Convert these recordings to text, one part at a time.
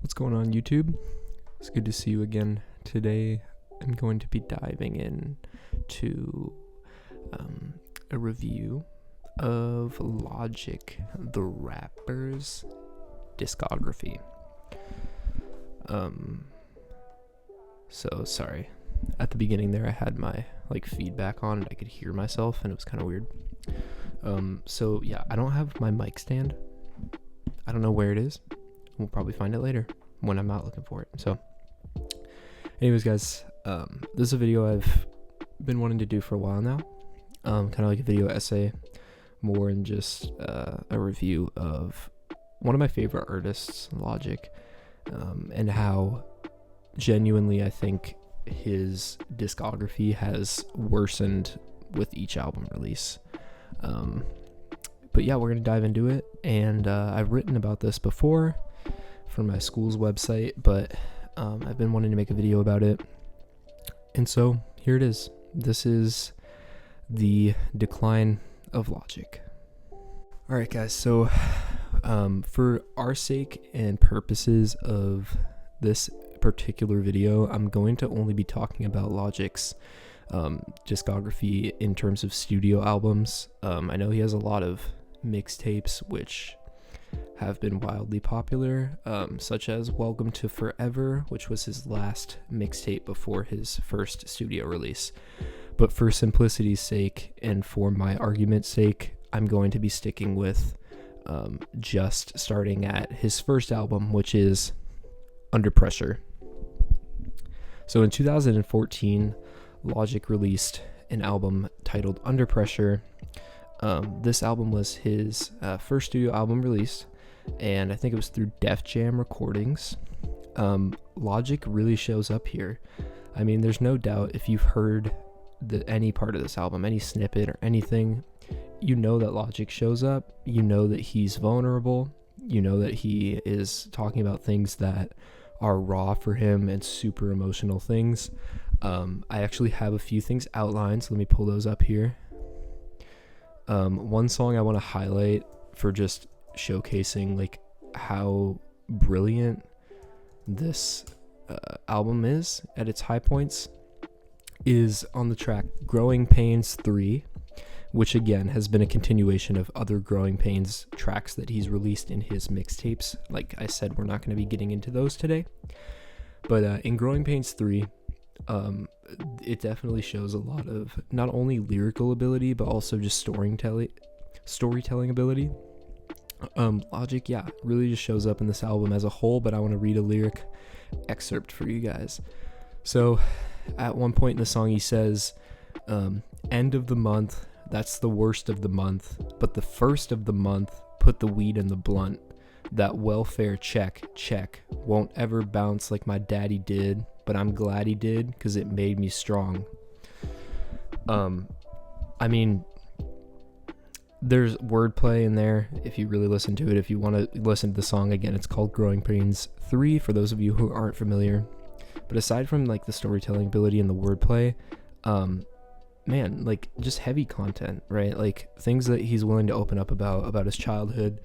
What's going on, YouTube? It's good to see you again. Today I'm going to be diving in to a review of Logic, the rapper's discography. So sorry. At the beginning there I had my feedback on and I could hear myself and it was kind of weird. So yeah, I don't have my mic stand. I don't know where it is. We'll probably find it later when I'm out looking for it. So anyways, guys, this is a video I've been wanting to do for a while now. Kind of like a video essay, more than just a review of one of my favorite artists, Logic, and how genuinely I think his discography has worsened with each album release. But yeah, we're gonna dive into it, and I've written about this before for my school's website, but I've been wanting to make a video about it, and so here it is. This is the decline of Logic. Alright guys, so for our sake and purposes of this particular video, I'm going to only be talking about Logic's discography in terms of studio albums. I know he has a lot of mixtapes which have been wildly popular, such as Welcome to Forever, which was his last mixtape before his first studio release. But for simplicity's sake and for my argument's sake, I'm going to be sticking with just starting at his first album, which is Under Pressure. So in 2014, Logic released an album titled Under Pressure. This album was his first studio album released, and I think it was through Def Jam Recordings. Logic really shows up here. I mean, there's no doubt if you've heard any part of this album, any snippet or anything, you know that Logic shows up. You know that he's vulnerable. You know that he is talking about things that are raw for him and super emotional things. I actually have a few things outlined, so let me pull those up here. One song I want to highlight for just showcasing how brilliant this album is at its high points is on the track Growing Pains 3, which again has been a continuation of other Growing Pains tracks that he's released in his mixtapes. Like I said, we're not going to be getting into those today, but in Growing Pains 3, it definitely shows a lot of not only lyrical ability but also just storytelling ability. Logic, yeah, really just shows up in this album as a whole, but I want to read a lyric excerpt for you guys. So at one point in the song he says, end of the month, that's the worst of the month, but the first of the month, put the weed in the blunt. That welfare check won't ever bounce like my daddy did, but I'm glad he did because it made me strong. I mean, there's wordplay in there if you really listen to it. If you want to listen to the song again, it's called Growing Pains 3 for those of you who aren't familiar. But aside from the storytelling ability and the wordplay, man, just heavy content, right? Things that he's willing to open up about his childhood.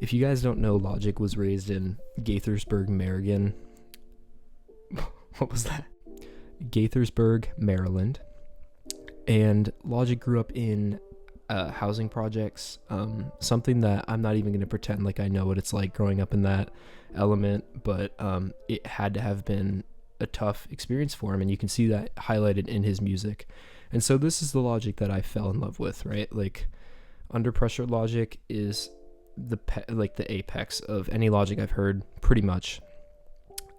If you guys don't know, Logic was raised in Gaithersburg, Maryland. What was that? Gaithersburg, Maryland. And Logic grew up in housing projects, something that I'm not even going to pretend like I know what it's like growing up in that element, but it had to have been a tough experience for him, and you can see that highlighted in his music. And so this is the Logic that I fell in love with, right? Under Pressure Logic is the apex of any Logic I've heard, pretty much.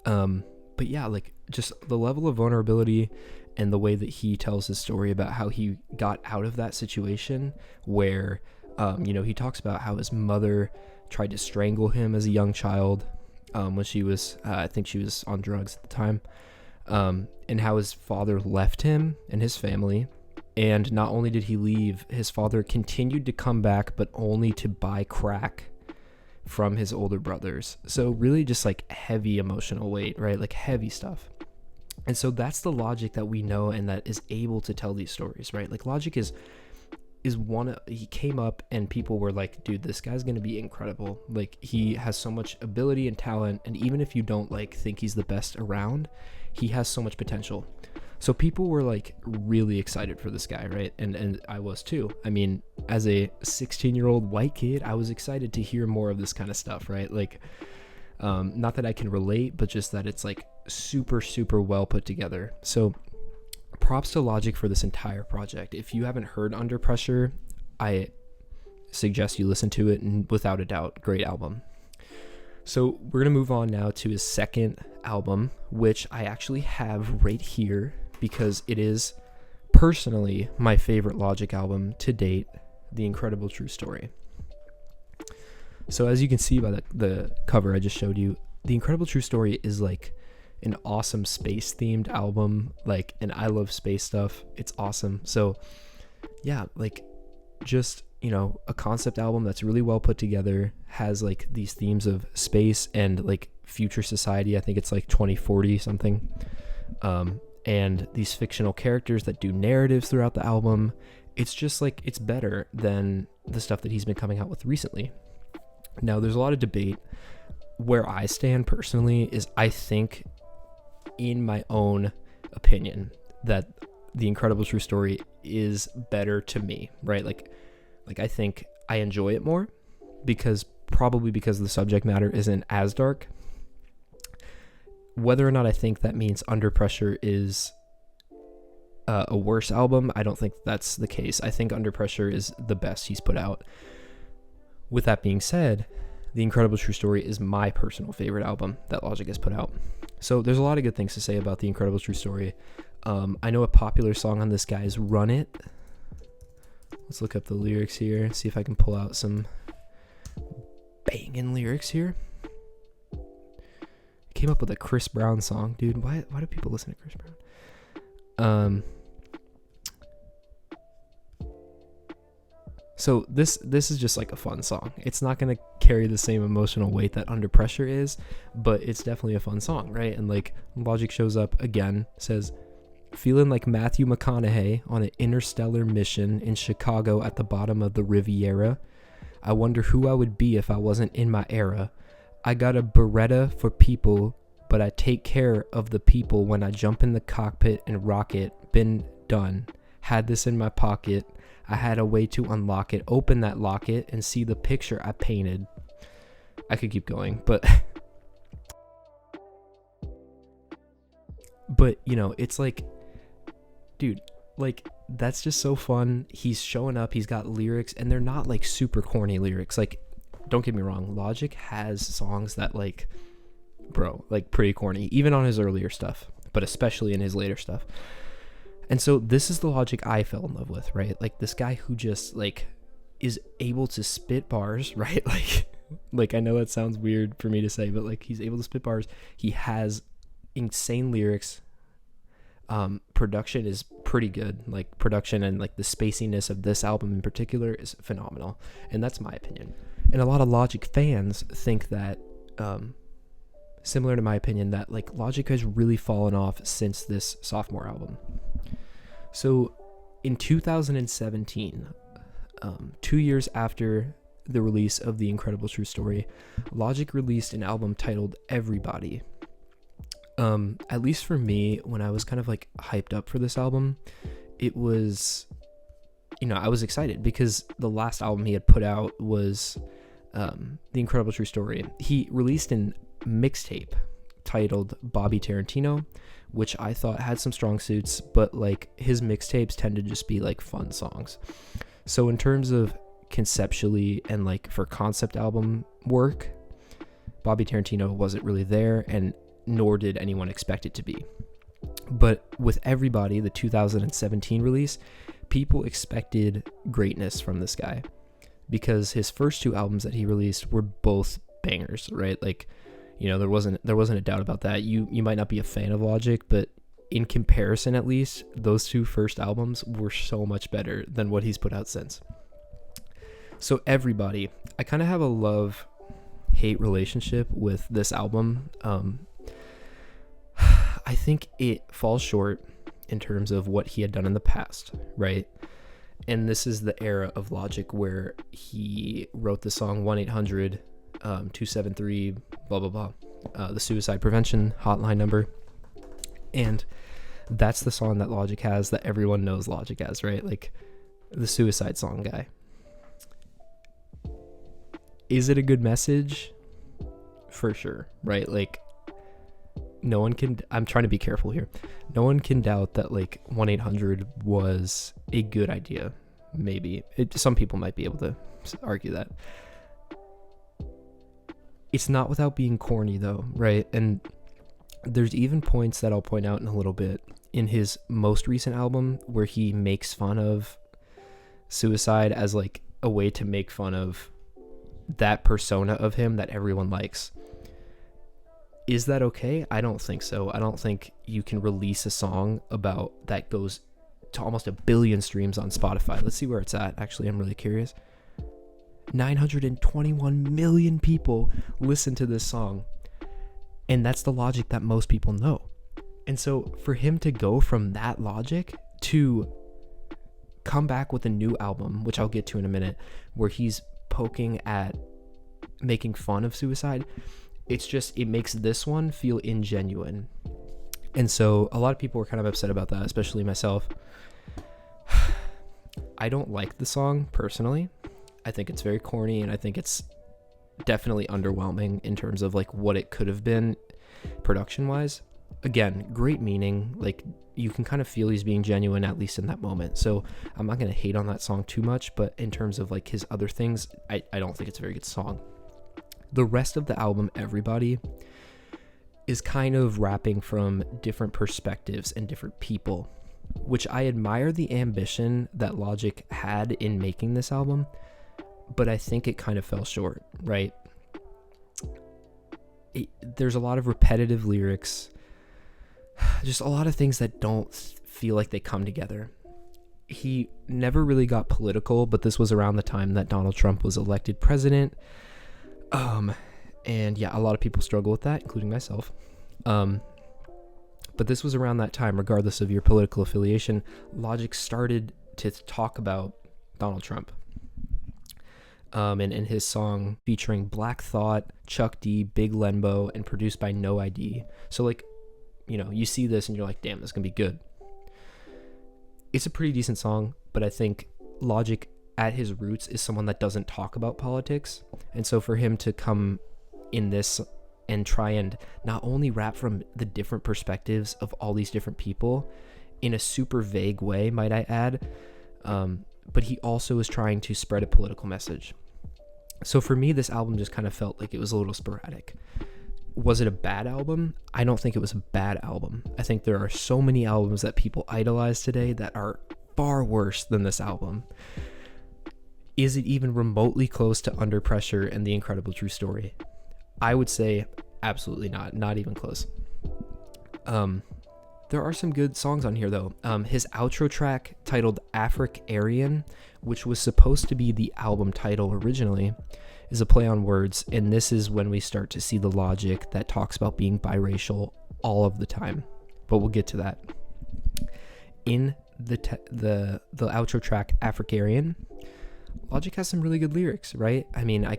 But yeah, just the level of vulnerability and the way that he tells his story about how he got out of that situation where, he talks about how his mother tried to strangle him as a young child, when she was, I think she was on drugs at the time, and how his father left him and his family. And not only did he leave, his father continued to come back, but only to buy crack from his older brothers. So really just heavy emotional weight, right? Heavy stuff. And so that's the Logic that we know and that is able to tell these stories, right? Logic is he came up and people were like, dude, this guy's gonna be incredible. Like, he has so much ability and talent, and even if you don't like think he's the best around, he has so much potential. So people were like really excited for this guy, right? And I was too. I mean, as a 16-year-old white kid, I was excited to hear more of this kind of stuff, right? Like, not that I can relate, but just that it's like super, super well put together. So props to Logic for this entire project. If you haven't heard Under Pressure, I suggest you listen to it, and without a doubt, great album. So we're going to move on now to his second album, which I actually have right here because it is personally my favorite Logic album to date, The Incredible True Story. So as you can see by the cover I just showed you, The Incredible True Story is like an awesome space themed album, like, and I love space stuff. It's awesome. So yeah, like, just, you know, a concept album that's really well put together, has like these themes of space and like future society. I think it's like 2040 something. And these fictional characters that do narratives throughout the album. It's just like, it's better than the stuff that he's been coming out with recently. Now, there's a lot of debate. Where I stand personally is, I think, in my own opinion, that The Incredible True Story is better to me, right? Like I think I enjoy it more probably because the subject matter isn't as dark. Whether or not I think that means Under Pressure is a worse album, I don't think that's the case. I think Under Pressure is the best he's put out. With that being said, The Incredible True Story is my personal favorite album that Logic has put out. So there's a lot of good things to say about The Incredible True Story. I know a popular song on this guy is Run It. Let's look up the lyrics here, see if I can pull out some banging lyrics here. Came up with a Chris Brown song, dude. Why do people listen to Chris Brown? So this is just like a fun song. It's not going to carry the same emotional weight that Under Pressure is, but it's definitely a fun song, right? And like, Logic shows up again, says, feeling like Matthew McConaughey on an interstellar mission in Chicago at the bottom of the Riviera. I wonder who I would be if I wasn't in my era. I got a Beretta for people, but I take care of the people when I jump in the cockpit and rocket. Been done. Had this in my pocket. I had a way to unlock it. Open that locket and see the picture I painted. I could keep going, but you know, it's like, dude, like, that's just so fun. He's showing up, he's got lyrics, and they're not like super corny lyrics. Like, don't get me wrong, Logic has songs that, like, bro, like, pretty corny, even on his earlier stuff, but especially in his later stuff. And so this is the Logic I fell in love with, right? Like, this guy who just, like, is able to spit bars, right? Like I know that sounds weird for me to say, but like, he's able to spit bars. He has insane lyrics. Production is pretty good. Like, production and like the spaciness of this album in particular is phenomenal, and that's my opinion. And a lot of Logic fans think that, similar to my opinion, that like Logic has really fallen off since this sophomore album. So in 2017, 2 years after the release of The Incredible True Story, Logic released an album titled Everybody. At least for me, when I was kind of like hyped up for this album, it was, you know, I was excited because the last album he had put out was The Incredible True Story. He released a mixtape titled Bobby Tarantino, which I thought had some strong suits, but like, his mixtapes tend to just be like fun songs. So in terms of conceptually and like for concept album work, Bobby Tarantino wasn't really there, and nor did anyone expect it to be. But with Everybody, the 2017 release, people expected greatness from this guy because his first two albums that he released were both bangers, right? Like, you know, there wasn't a doubt about that. You might not be a fan of Logic, but in comparison, at least, those two first albums were so much better than what he's put out since. So Everybody, I kind of have a love-hate relationship with this album. I think it falls short in terms of what he had done in the past, right? And this is the era of Logic where he wrote the song 1-800 273 blah blah blah, the suicide prevention hotline number. And that's the song that Logic has, that everyone knows Logic as, right? Like the suicide song guy. Is it a good message? For sure, right? Like no one can, I'm trying to be careful here. No one can doubt that like 1-800 was a good idea. Maybe some people might be able to argue that. It's not without being corny though, right? And there's even points that I'll point out in a little bit in his most recent album where he makes fun of suicide as like a way to make fun of that persona of him that everyone likes. Is that okay? I don't think so. I don't think you can release a song about that goes to almost 1 billion streams on Spotify. Let's see where it's at. Actually, I'm really curious. 921 million people listen to this song. And that's the Logic that most people know. And so for him to go from that Logic to come back with a new album, which I'll get to in a minute, where he's poking at making fun of suicide, it makes this one feel ingenuine. And so a lot of people were kind of upset about that, especially myself. I don't like the song personally. I think it's very corny, and I think it's definitely underwhelming in terms of like what it could have been production wise. Again, great meaning, like you can kind of feel he's being genuine, at least in that moment. So I'm not going to hate on that song too much, but in terms of like his other things, I don't think it's a very good song. The rest of the album, Everybody, is kind of rapping from different perspectives and different people, which I admire the ambition that Logic had in making this album, but I think it kind of fell short, right? There's a lot of repetitive lyrics, just a lot of things that don't feel like they come together. He never really got political, but this was around the time that Donald Trump was elected president. And yeah, a lot of people struggle with that, including myself. But this was around that time, regardless of your political affiliation, Logic started to talk about Donald Trump. And in his song featuring Black Thought, Chuck D, Big Lenbo, and produced by No ID. So like, you know, you see this and you're like, damn, this is gonna be good. It's a pretty decent song, but I think Logic at his roots is someone that doesn't talk about politics. And so for him to come in this and try and not only rap from the different perspectives of all these different people in a super vague way, might I add, but he also is trying to spread a political message. So for me, this album just kind of felt like it was a little sporadic. Was it a bad album? I don't think it was a bad album. I think there are so many albums that people idolize today that are far worse than this album. Is it even remotely close to Under Pressure and The Incredible True Story? I would say absolutely not even close. There are some good songs on here though. His outro track titled Afric Aryan, which was supposed to be the album title originally, is a play on words, and this is when we start to see the Logic that talks about being biracial all of the time. But we'll get to that. In the outro track Afric Aryan, Logic has some really good lyrics, right? I mean, I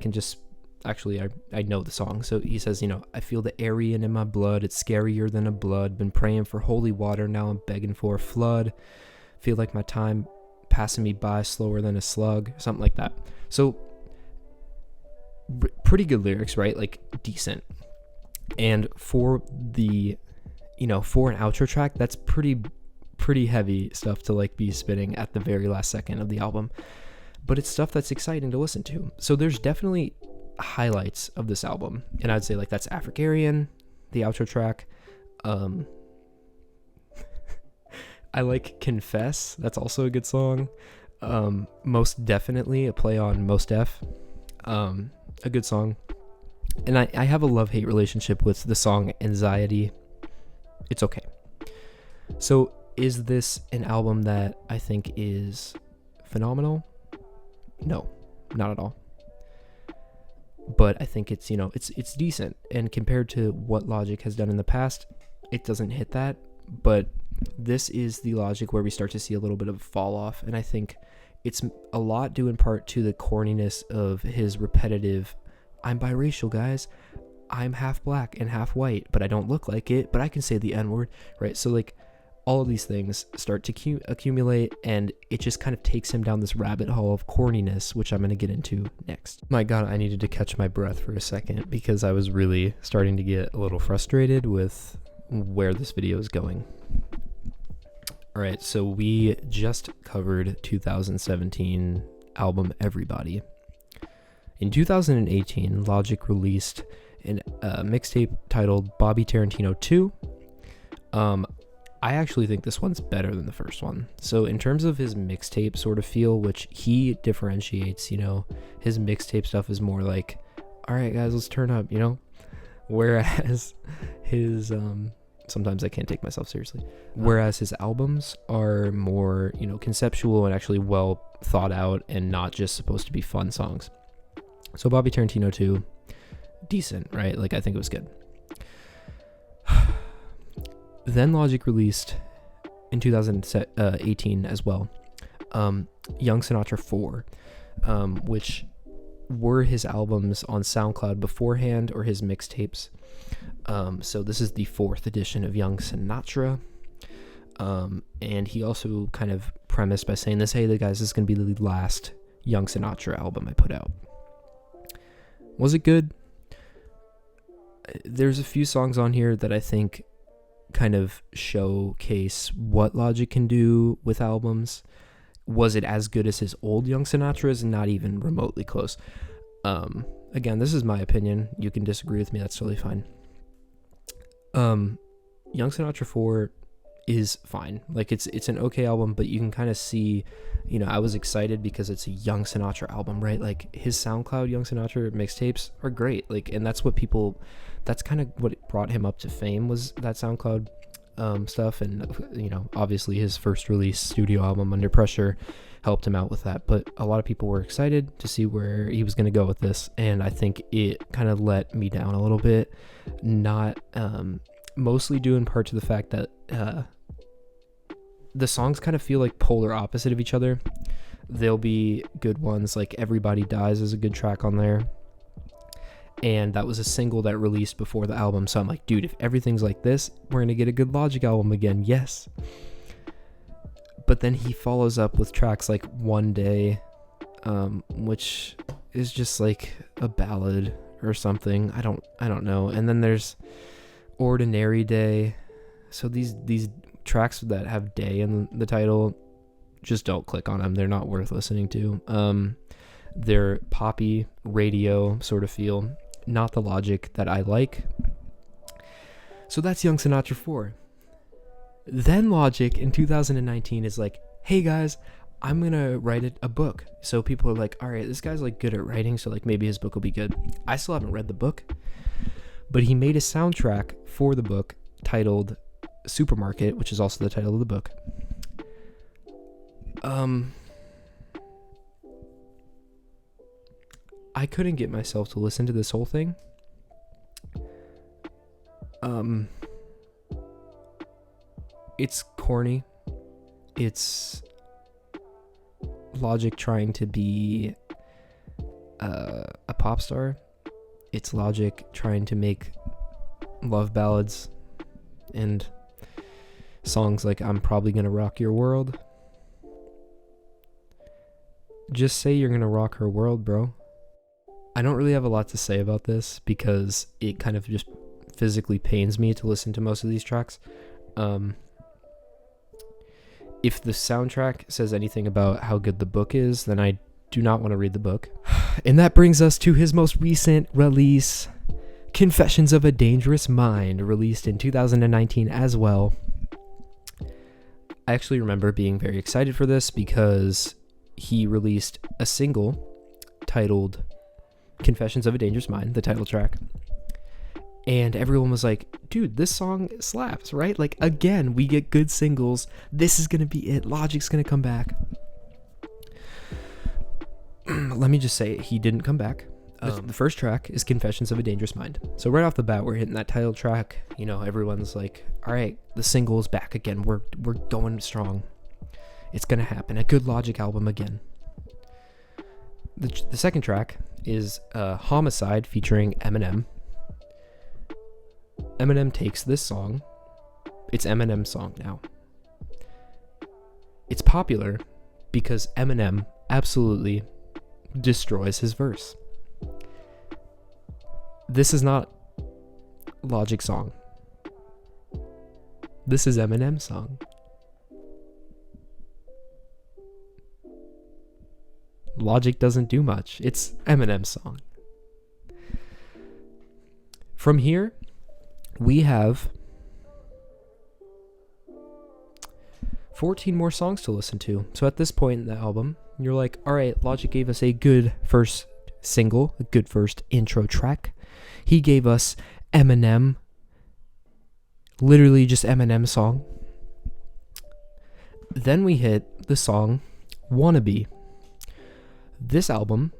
know the song. So he says, you know, I feel the Aryan in my blood. It's scarier than a blood. Been praying for holy water. Now I'm begging for a flood. Feel like my time passing me by slower than a slug. Something like that. So pretty good lyrics, right? Like decent. And for the, you know, for an outro track, that's pretty heavy stuff to like be spitting at the very last second of the album. But it's stuff that's exciting to listen to. So there's definitely highlights of this album, and I'd say like that's Afric Aryan, the outro track. I like Confess, that's also a good song. Most Definitely, a play on Most Def, a good song. And I have a love-hate relationship with the song Anxiety. It's okay. So is this an album that I think is phenomenal? No, not at all. But I think it's, you know, it's decent, and compared to what Logic has done in the past, it doesn't hit that. But this is the Logic where we start to see a little bit of fall off, and I think it's a lot due in part to the corniness of his repetitive, I'm biracial, guys. I'm half black and half white, but I don't look like it, but I can say the N-word, right? So like all of these things start to accumulate, and it just kind of takes him down this rabbit hole of corniness, which I'm going to get into next. My God, I needed to catch my breath for a second because I was really starting to get a little frustrated with where this video is going. All right, so we just covered 2017 album Everybody. In 2018, Logic released a mixtape titled Bobby Tarantino 2. I actually think this one's better than the first one. So in terms of his mixtape sort of feel, which he differentiates, his mixtape stuff is more like, all right, guys, let's turn up, whereas his, sometimes I can't take myself seriously, whereas his albums are more, conceptual and actually well thought out and not just supposed to be fun songs. So Bobby Tarantino 2, decent, right? Like, I think it was good. Then Logic released in 2018 as well, Young Sinatra 4, which were his albums on SoundCloud beforehand or his mixtapes. So this is the 4th edition of Young Sinatra. And he also kind of premised by saying this, hey, guys, this is going to be the last Young Sinatra album I put out. Was it good? There's a few songs on here that I think kind of showcase what Logic can do with albums. Was it as good as his old Young Sinatra's? Not even remotely close. Again, this is my opinion. You can disagree with me. That's totally fine. Young Sinatra 4 is fine. Like, it's an okay album, but you can kind of see, I was excited because it's a Young Sinatra album, right? Like, his SoundCloud Young Sinatra mixtapes are great. Like, and that's kind of what brought him up to fame, was that SoundCloud stuff. And, obviously his first release studio album, Under Pressure, helped him out with that. But a lot of people were excited to see where he was going to go with this. And I think it kind of let me down a little bit, not mostly due in part to the fact that the songs kind of feel like polar opposite of each other. There'll be good ones, like Everybody Dies is a good track on there. And that was a single that released before the album. So I'm like, dude, if everything's like this, we're going to get a good Logic album again. Yes. But then he follows up with tracks like One Day, which is just like a ballad or something. I don't know. And then there's Ordinary Day. So these tracks that have day in the title, just don't click on them. They're not worth listening to. They're poppy radio sort of feel, not the Logic that I like. So that's Young Sinatra 4. Then Logic in 2019 is like, hey guys, I'm gonna write a book. So people are like, all right, this guy's like good at writing, so like maybe his book will be good. I still haven't read the book, but he made a soundtrack for the book titled Supermarket, which is also the title of the book. I couldn't get myself to listen to this whole thing. It's corny. It's Logic trying to be a pop star. It's Logic trying to make love ballads and songs like I'm Probably Gonna Rock Your World. Just say you're gonna rock her world, bro. I don't really have a lot to say about this because it kind of just physically pains me to listen to most of these tracks. If the soundtrack says anything about how good the book is, then I do not want to read the book. And that brings us to his most recent release, Confessions of a Dangerous Mind, released in 2019 as well. I actually remember being very excited for this because he released a single titled Confessions of a Dangerous Mind, the title track. And everyone was like, dude, this song slaps, right? Like, again, we get good singles. This is going to be it. Logic's going to come back. Let me just say, he didn't come back. The first track is Confessions of a Dangerous Mind. So right off the bat, we're hitting that title track. Everyone's like, all right, the single is back again. We're going strong. It's going to happen. A good Logic album again. The second track is Homicide featuring Eminem. Eminem takes this song. It's Eminem's song now. It's popular because Eminem absolutely destroys his verse. This is not Logic's song. This is Eminem's song. Logic doesn't do much. It's Eminem's song. From here, we have 14 more songs to listen to. So at this point in the album, you're like, all right, Logic gave us a good first single, a good first intro track. He gave us Eminem, literally just Eminem's song. Then we hit the song Wannabe. This album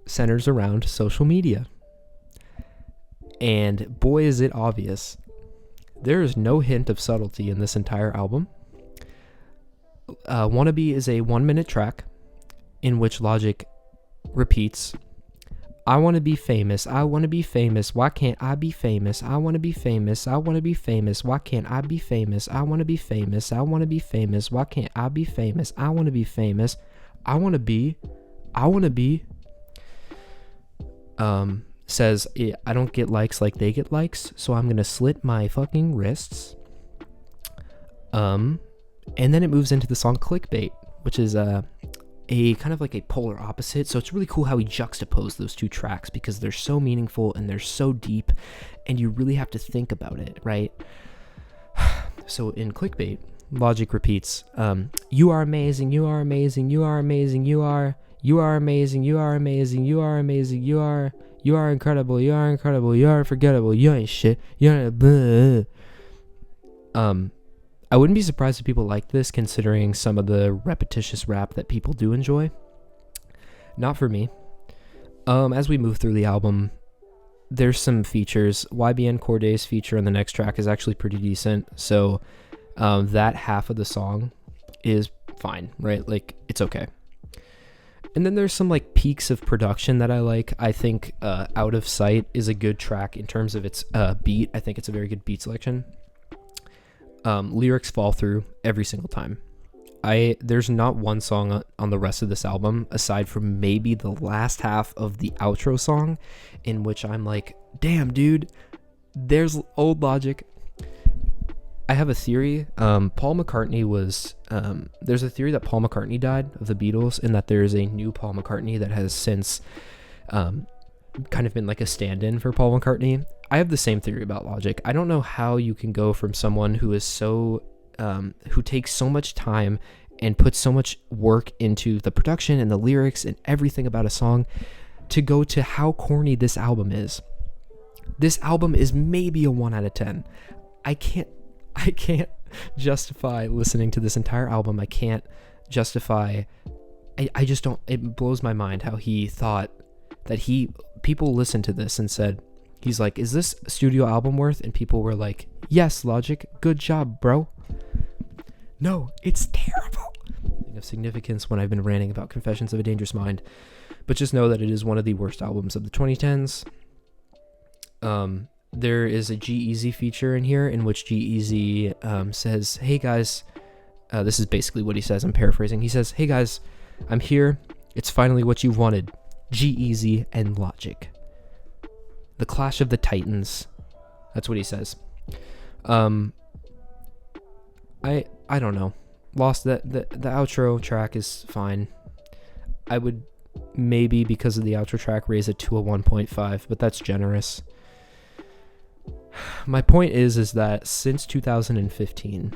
centers around social media. And boy, is it obvious. There is no hint of subtlety in this entire album. Wannabe is a 1-minute track in which Logic repeats, I want to be famous, I want to be famous, why can't I be famous? I want to be famous, I want to be famous, why can't I be famous? I want to be famous, I want to be famous, why can't I be famous? I want to be famous, I want to be. Says, I don't get likes like they get likes, so I'm gonna slit my fucking wrists. And then it moves into the song Clickbait, which is a kind of like a polar opposite. So it's really cool how he juxtaposed those two tracks because they're so meaningful and they're so deep and you really have to think about it, right? So in Clickbait, Logic repeats, you are amazing, you are amazing, you are amazing, you are amazing, you are amazing, you are amazing, you are incredible, you are incredible, you are unforgettable, you ain't shit, you're blah. I wouldn't be surprised if people like this considering some of the repetitious rap that people do enjoy. Not for me. As we move through the album, there's some features. YBN Corday's feature on the next track is actually pretty decent. So that half of the song is fine, right? Like, it's okay. And then there's some like peaks of production that I like. I think Out of Sight is a good track in terms of its beat. I think it's a very good beat selection. Lyrics fall through every single time. There's not one song on the rest of this album aside from maybe the last half of the outro song in which I'm like, damn dude, there's old Logic. I have a theory. Paul McCartney was there's a theory that Paul McCartney died of the Beatles and that there is a new Paul McCartney that has since kind of been like a stand-in for Paul McCartney. I have the same theory about Logic. I don't know how you can go from someone who is so who takes so much time and puts so much work into the production and the lyrics and everything about a song to go to how corny this album is. This album is maybe a 1 out of 10. I can't justify listening to this entire album. I can't justify. I just don't. It blows my mind how he thought that people listened to this and said, he's like, is this studio album worth? And people were like, yes, Logic, good job, bro. No, it's terrible. Thing of significance when I've been ranting about Confessions of a Dangerous Mind, but just know that it is one of the worst albums of the 2010s. There is a G-Eazy feature in here in which G-Eazy says, hey guys, this is basically what he says, I'm paraphrasing. He says, hey guys, I'm here. It's finally what you wanted. G-Eazy and Logic. The Clash of the Titans. That's what he says. I don't know. Lost that the outro track is fine. I would maybe because of the outro track raise it to a 1.5, but that's generous. My point is that since 2015,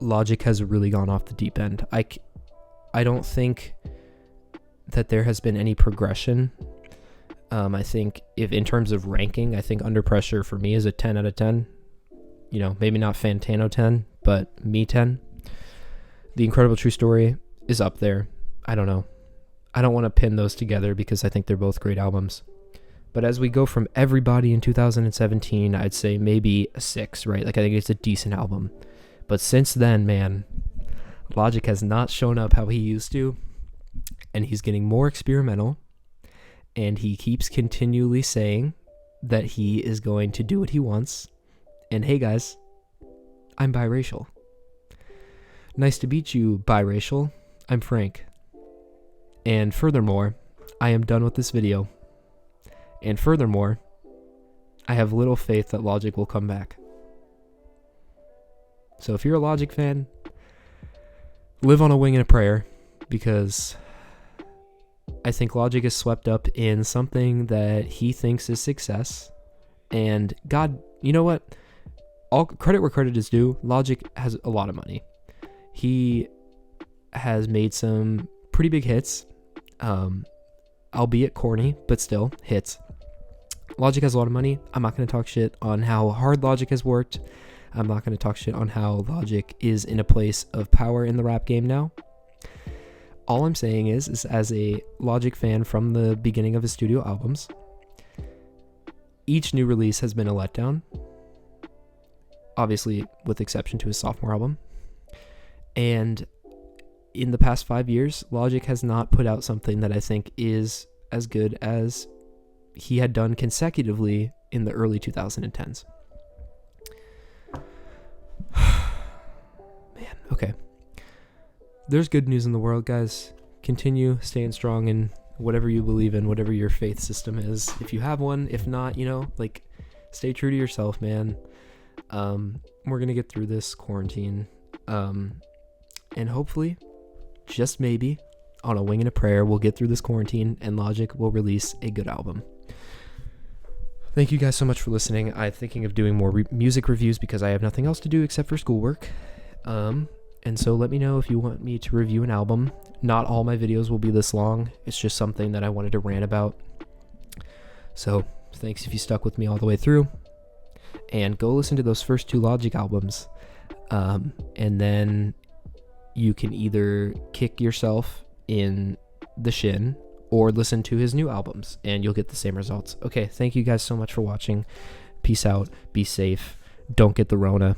Logic has really gone off the deep end. I don't think that there has been any progression. I think if in terms of ranking, I think Under Pressure for me is a 10 out of 10. You know, maybe not Fantano 10, but me 10. The Incredible True Story is up there. I don't know. I don't want to pin those together because I think they're both great albums. But as we go from Everybody in 2017, I'd say maybe a 6, right? Like, I think it's a decent album. But since then, man, Logic has not shown up how he used to. and he's getting more experimental, and he keeps continually saying that he is going to do what he wants. And hey guys, I'm biracial. Nice to meet you, biracial. I'm Frank. And furthermore, I am done with this video. And furthermore, I have little faith that Logic will come back. So if you're a Logic fan, live on a wing and a prayer, because I think Logic is swept up in something that he thinks is success. And God, you know what? All credit where credit is due. Logic has a lot of money. He has made some pretty big hits, albeit corny, but still hits. Logic has a lot of money. I'm not going to talk shit on how hard Logic has worked. I'm not going to talk shit on how Logic is in a place of power in the rap game now. All I'm saying is as a Logic fan from the beginning of his studio albums, each new release has been a letdown. Obviously, with exception to his sophomore album. And in the past 5 years, Logic has not put out something that I think is as good as he had done consecutively in the early 2010s. Man, okay. There's good news in the world, guys. Continue staying strong in whatever you believe in, whatever your faith system is. If you have one, if not, stay true to yourself, man. We're gonna get through this quarantine. And hopefully, just maybe, on a wing and a prayer, we'll get through this quarantine and Logic will release a good album. Thank you guys so much for listening. I'm thinking of doing more music reviews because I have nothing else to do except for schoolwork. And so let me know if you want me to review an album. Not all my videos will be this long. It's just something that I wanted to rant about. So thanks if you stuck with me all the way through. And go listen to those first 2 Logic albums. And then you can either kick yourself in the shin or listen to his new albums and you'll get the same results. Okay, thank you guys so much for watching. Peace out. Be safe. Don't get the Rona.